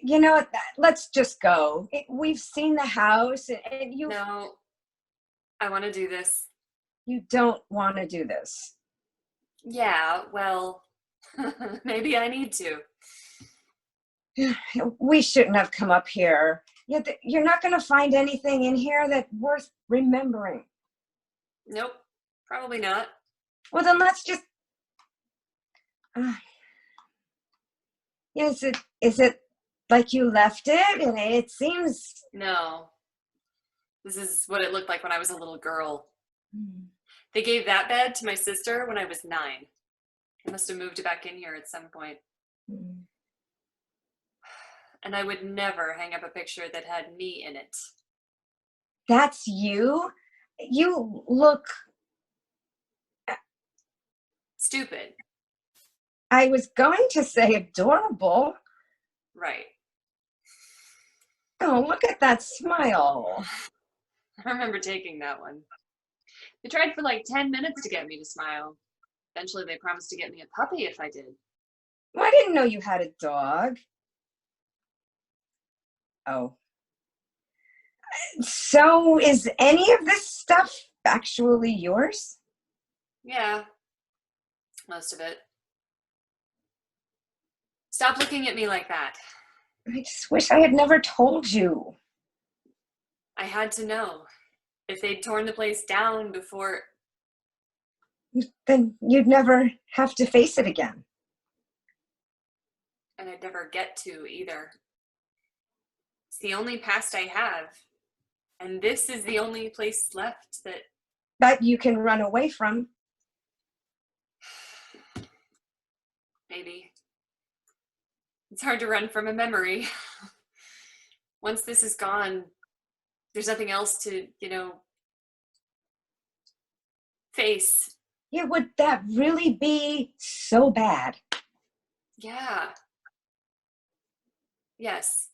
You know what? Let's just go. We've seen the house, and No, I want to do this. you don't want to do this. Yeah, well, maybe I need to. We shouldn't have come up here. You're not going to find anything in here that's worth remembering. Nope, probably not. Well, then let's just. Is it like you left it? And it seems. No, this is what it looked like when I was a little girl. Hmm. They gave that bed to my sister when I was 9. I must have moved it back in here at some point. And I would never hang up a picture that had me in it. That's you? You look. Stupid. I was going to say adorable. Right. Oh, look at that smile. I remember taking that one. They tried for like 10 minutes to get me to smile. Eventually, they promised to get me a puppy if I did. Well, I didn't know you had a dog. Oh. So is any of this stuff actually yours? Yeah, most of it. Stop looking at me like that. I just wish I had never told you. I had to know. If they'd torn the place down before... Then you'd never have to face it again. And I'd never get to either. It's the only past I have. And this is the only place left that you can run away from. Maybe. It's hard to run from a memory. Once this is gone, there's nothing else to, face. Yeah, would that really be so bad? Yeah. Yes.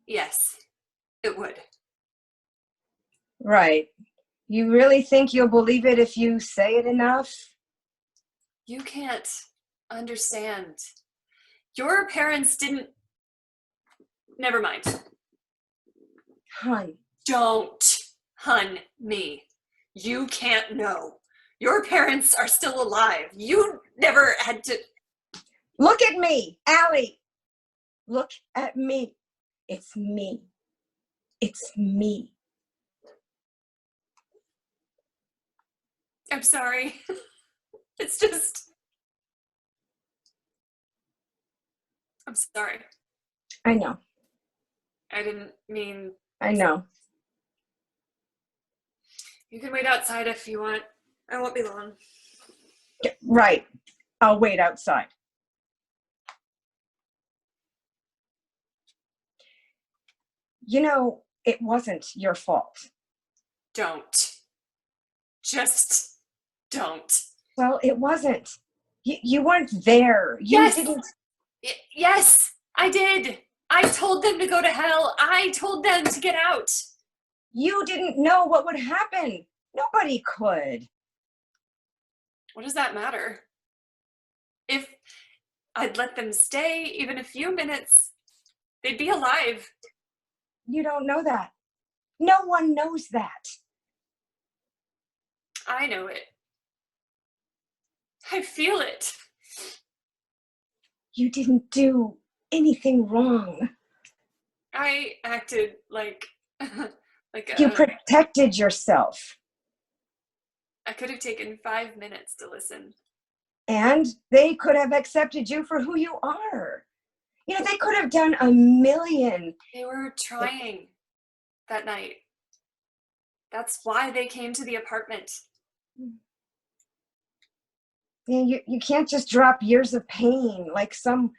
Yes, it would. Right. You really think you'll believe it if you say it enough? You can't understand. Your parents didn't... Never mind. Hun. Don't hun me. You can't know. Your parents are still alive. You never had to... Look at me, Allie. Look at me. It's me. It's me. I'm sorry. It's just... I'm sorry. I know. I didn't mean... I know. You can wait outside if you want. I won't be long. Right. I'll wait outside. You know, it wasn't your fault. Don't. Just don't. Well, it wasn't. You weren't there. Yes! You didn't. Yes, I did. I told them to go to hell. I told them to get out. You didn't know what would happen. Nobody could. What does that matter? If I'd let them stay even a few minutes, they'd be alive. You don't know that. No one knows that. I know it. I feel it. You didn't do anything wrong. I acted like You protected yourself. I could have taken 5 minutes to listen. And they could have accepted you for who you are. You know, they could have done a million. They were trying that night. That's why they came to the apartment. Yeah, you can't just drop years of pain like some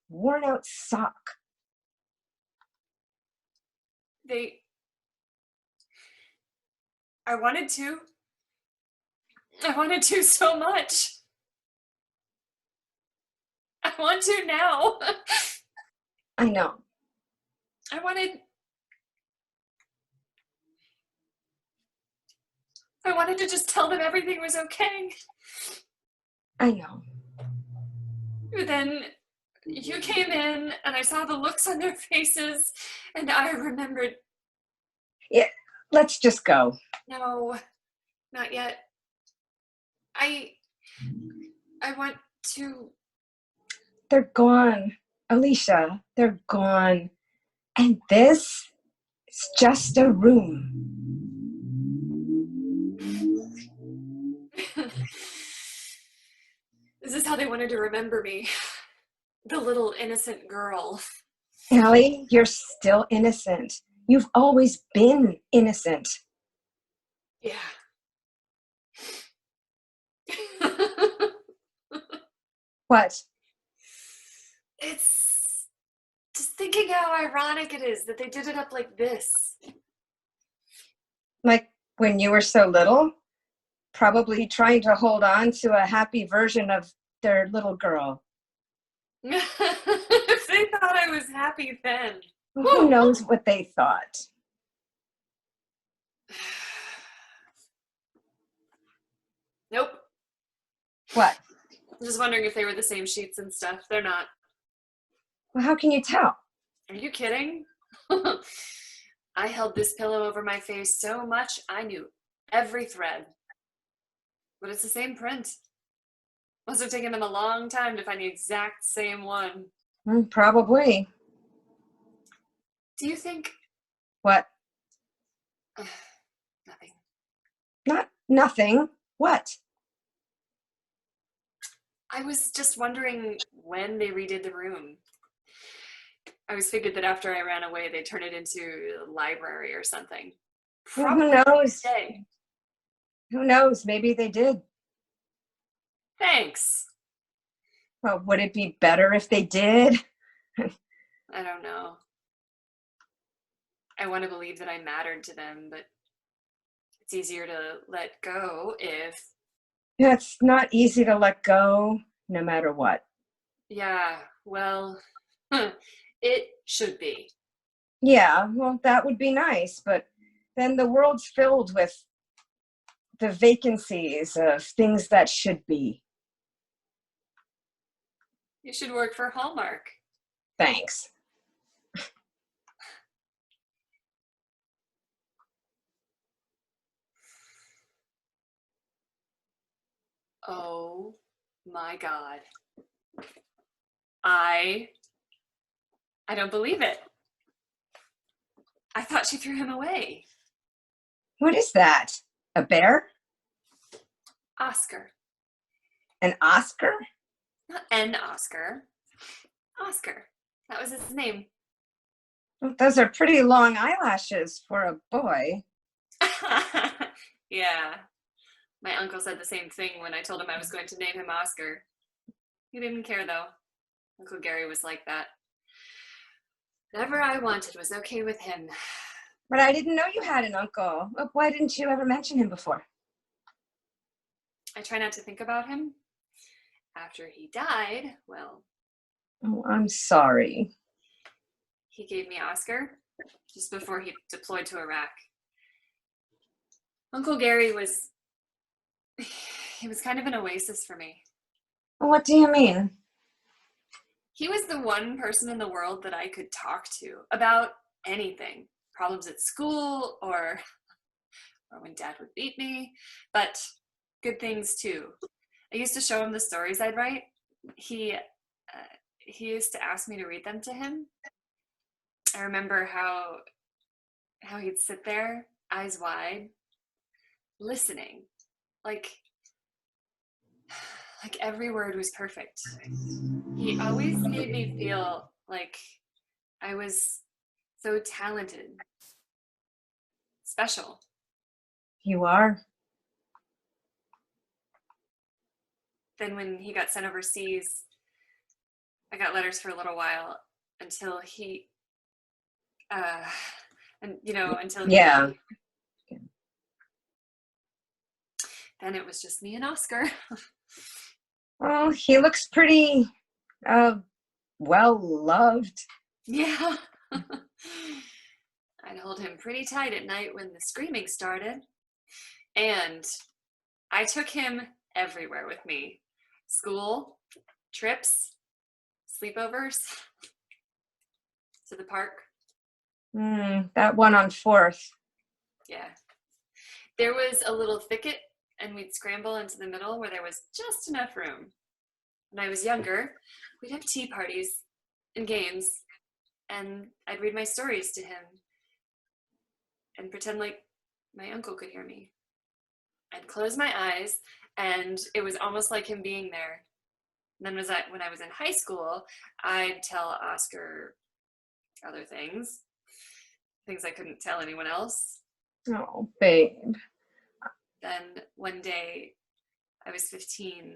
worn out sock. I wanted to. I wanted to so much. I want to now. I know. I wanted to just tell them everything was okay. I know. Then you came in and I saw the looks on their faces and I remembered, Yeah, let's just go. no, not yet. I I want to. They're gone. Alicia, they're gone. And this is just a room. This is how they wanted to remember me. The little innocent girl. Allie, you're still innocent. You've always been innocent. Yeah. What? It's just thinking how ironic it is that they did it up like this. Like when you were so little? Probably trying to hold on to a happy version of their little girl. If they thought I was happy then. Who knows what they thought? Nope. What? I'm just wondering if they were the same sheets and stuff. They're not. Well, how can you tell? Are you kidding? I held this pillow over my face so much I knew every thread. But it's the same print. Must have taken them a long time to find the exact same one. Probably. Do you think? What? Nothing. Not nothing. What? I was just wondering when they redid the room. I was figured that after I ran away, they'd turn it into a library or something. Well, who knows? Today. Who knows? Maybe they did. Thanks. Well, would it be better if they did? I don't know. I want to believe that I mattered to them, but it's easier to let go if. Yeah, it's not easy to let go, no matter what. Yeah, well, it should be. Yeah, well, that would be nice, but then the world's filled with the vacancies of things that should be. You should work for Hallmark. Thanks. Oh my God. I don't believe it. I thought she threw him away. What is that? A bear? Oscar. An Oscar? Not an Oscar. Oscar. That was his name. Well, those are pretty long eyelashes for a boy. Yeah. My uncle said the same thing when I told him I was going to name him Oscar. He didn't care though. Uncle Gary was like that. Whatever I wanted was okay with him. But I didn't know you had an uncle. Why didn't you ever mention him before? I try not to think about him. After he died, well. Oh, I'm sorry. He gave me Oscar just before he deployed to Iraq. Uncle Gary was. He was kind of an oasis for me. What do you mean? He was the one person in the world that I could talk to about anything. Problems at school or when Dad would beat me, but good things too. I used to show him the stories I'd write. He used to ask me to read them to him. I remember how he'd sit there, eyes wide, listening, like every word was perfect. He always made me feel like I was so talented, special. You are? Then when he got sent overseas, I got letters for a little while until he, until Yeah. Then it was just me and Oscar. Well, he looks pretty, well loved. Yeah. I'd hold him pretty tight at night when the screaming started. And I took him everywhere with me. School, trips, sleepovers to the park. That one on 4th. Yeah. There was a little thicket, and we'd scramble into the middle where there was just enough room. When I was younger, we'd have tea parties and games, and I'd read my stories to him and pretend like my uncle could hear me. I'd close my eyes, and it was almost like him being there. And then when I was in high school, I'd tell Oscar other things I couldn't tell anyone else. Oh, babe. Then one day, I was 15.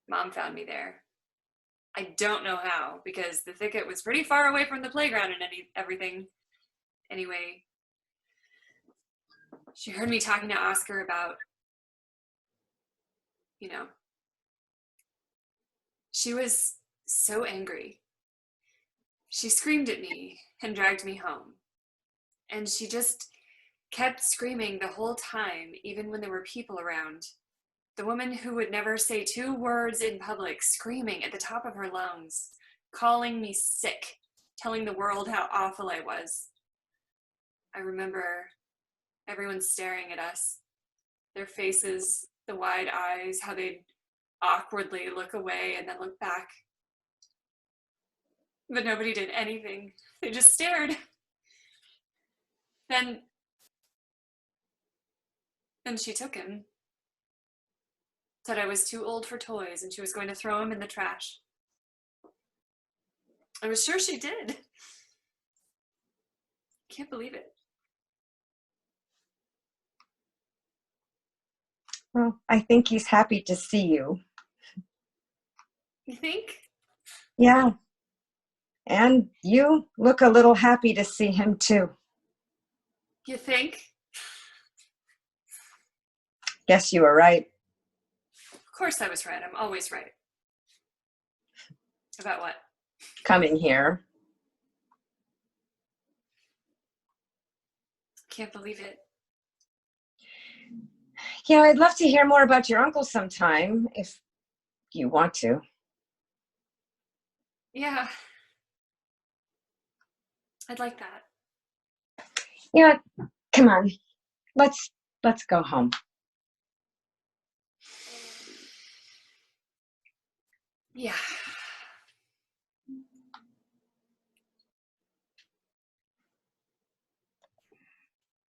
Mom found me there. I don't know how, because the thicket was pretty far away from the playground and everything. Anyway, she heard me talking to Oscar about, she was so angry. She screamed at me and dragged me home. And she just kept screaming the whole time, even when there were people around. The woman who would never say 2 words in public, screaming at the top of her lungs, calling me sick, telling the world how awful I was. I remember everyone staring at us, their faces, the wide eyes, how they'd awkwardly look away and then look back. But nobody did anything. They just stared. Then she took him. Said I was too old for toys and she was going to throw him in the trash. I was sure she did. Can't believe it. Well, I think he's happy to see you. You think? Yeah. And you look a little happy to see him too. You think? Guess you were right. Of course I was right. I'm always right. About what? Coming here. Can't believe it. Yeah, I'd love to hear more about your uncle sometime, if you want to. Yeah. I'd like that. Yeah, come on. Let's go home. Yeah.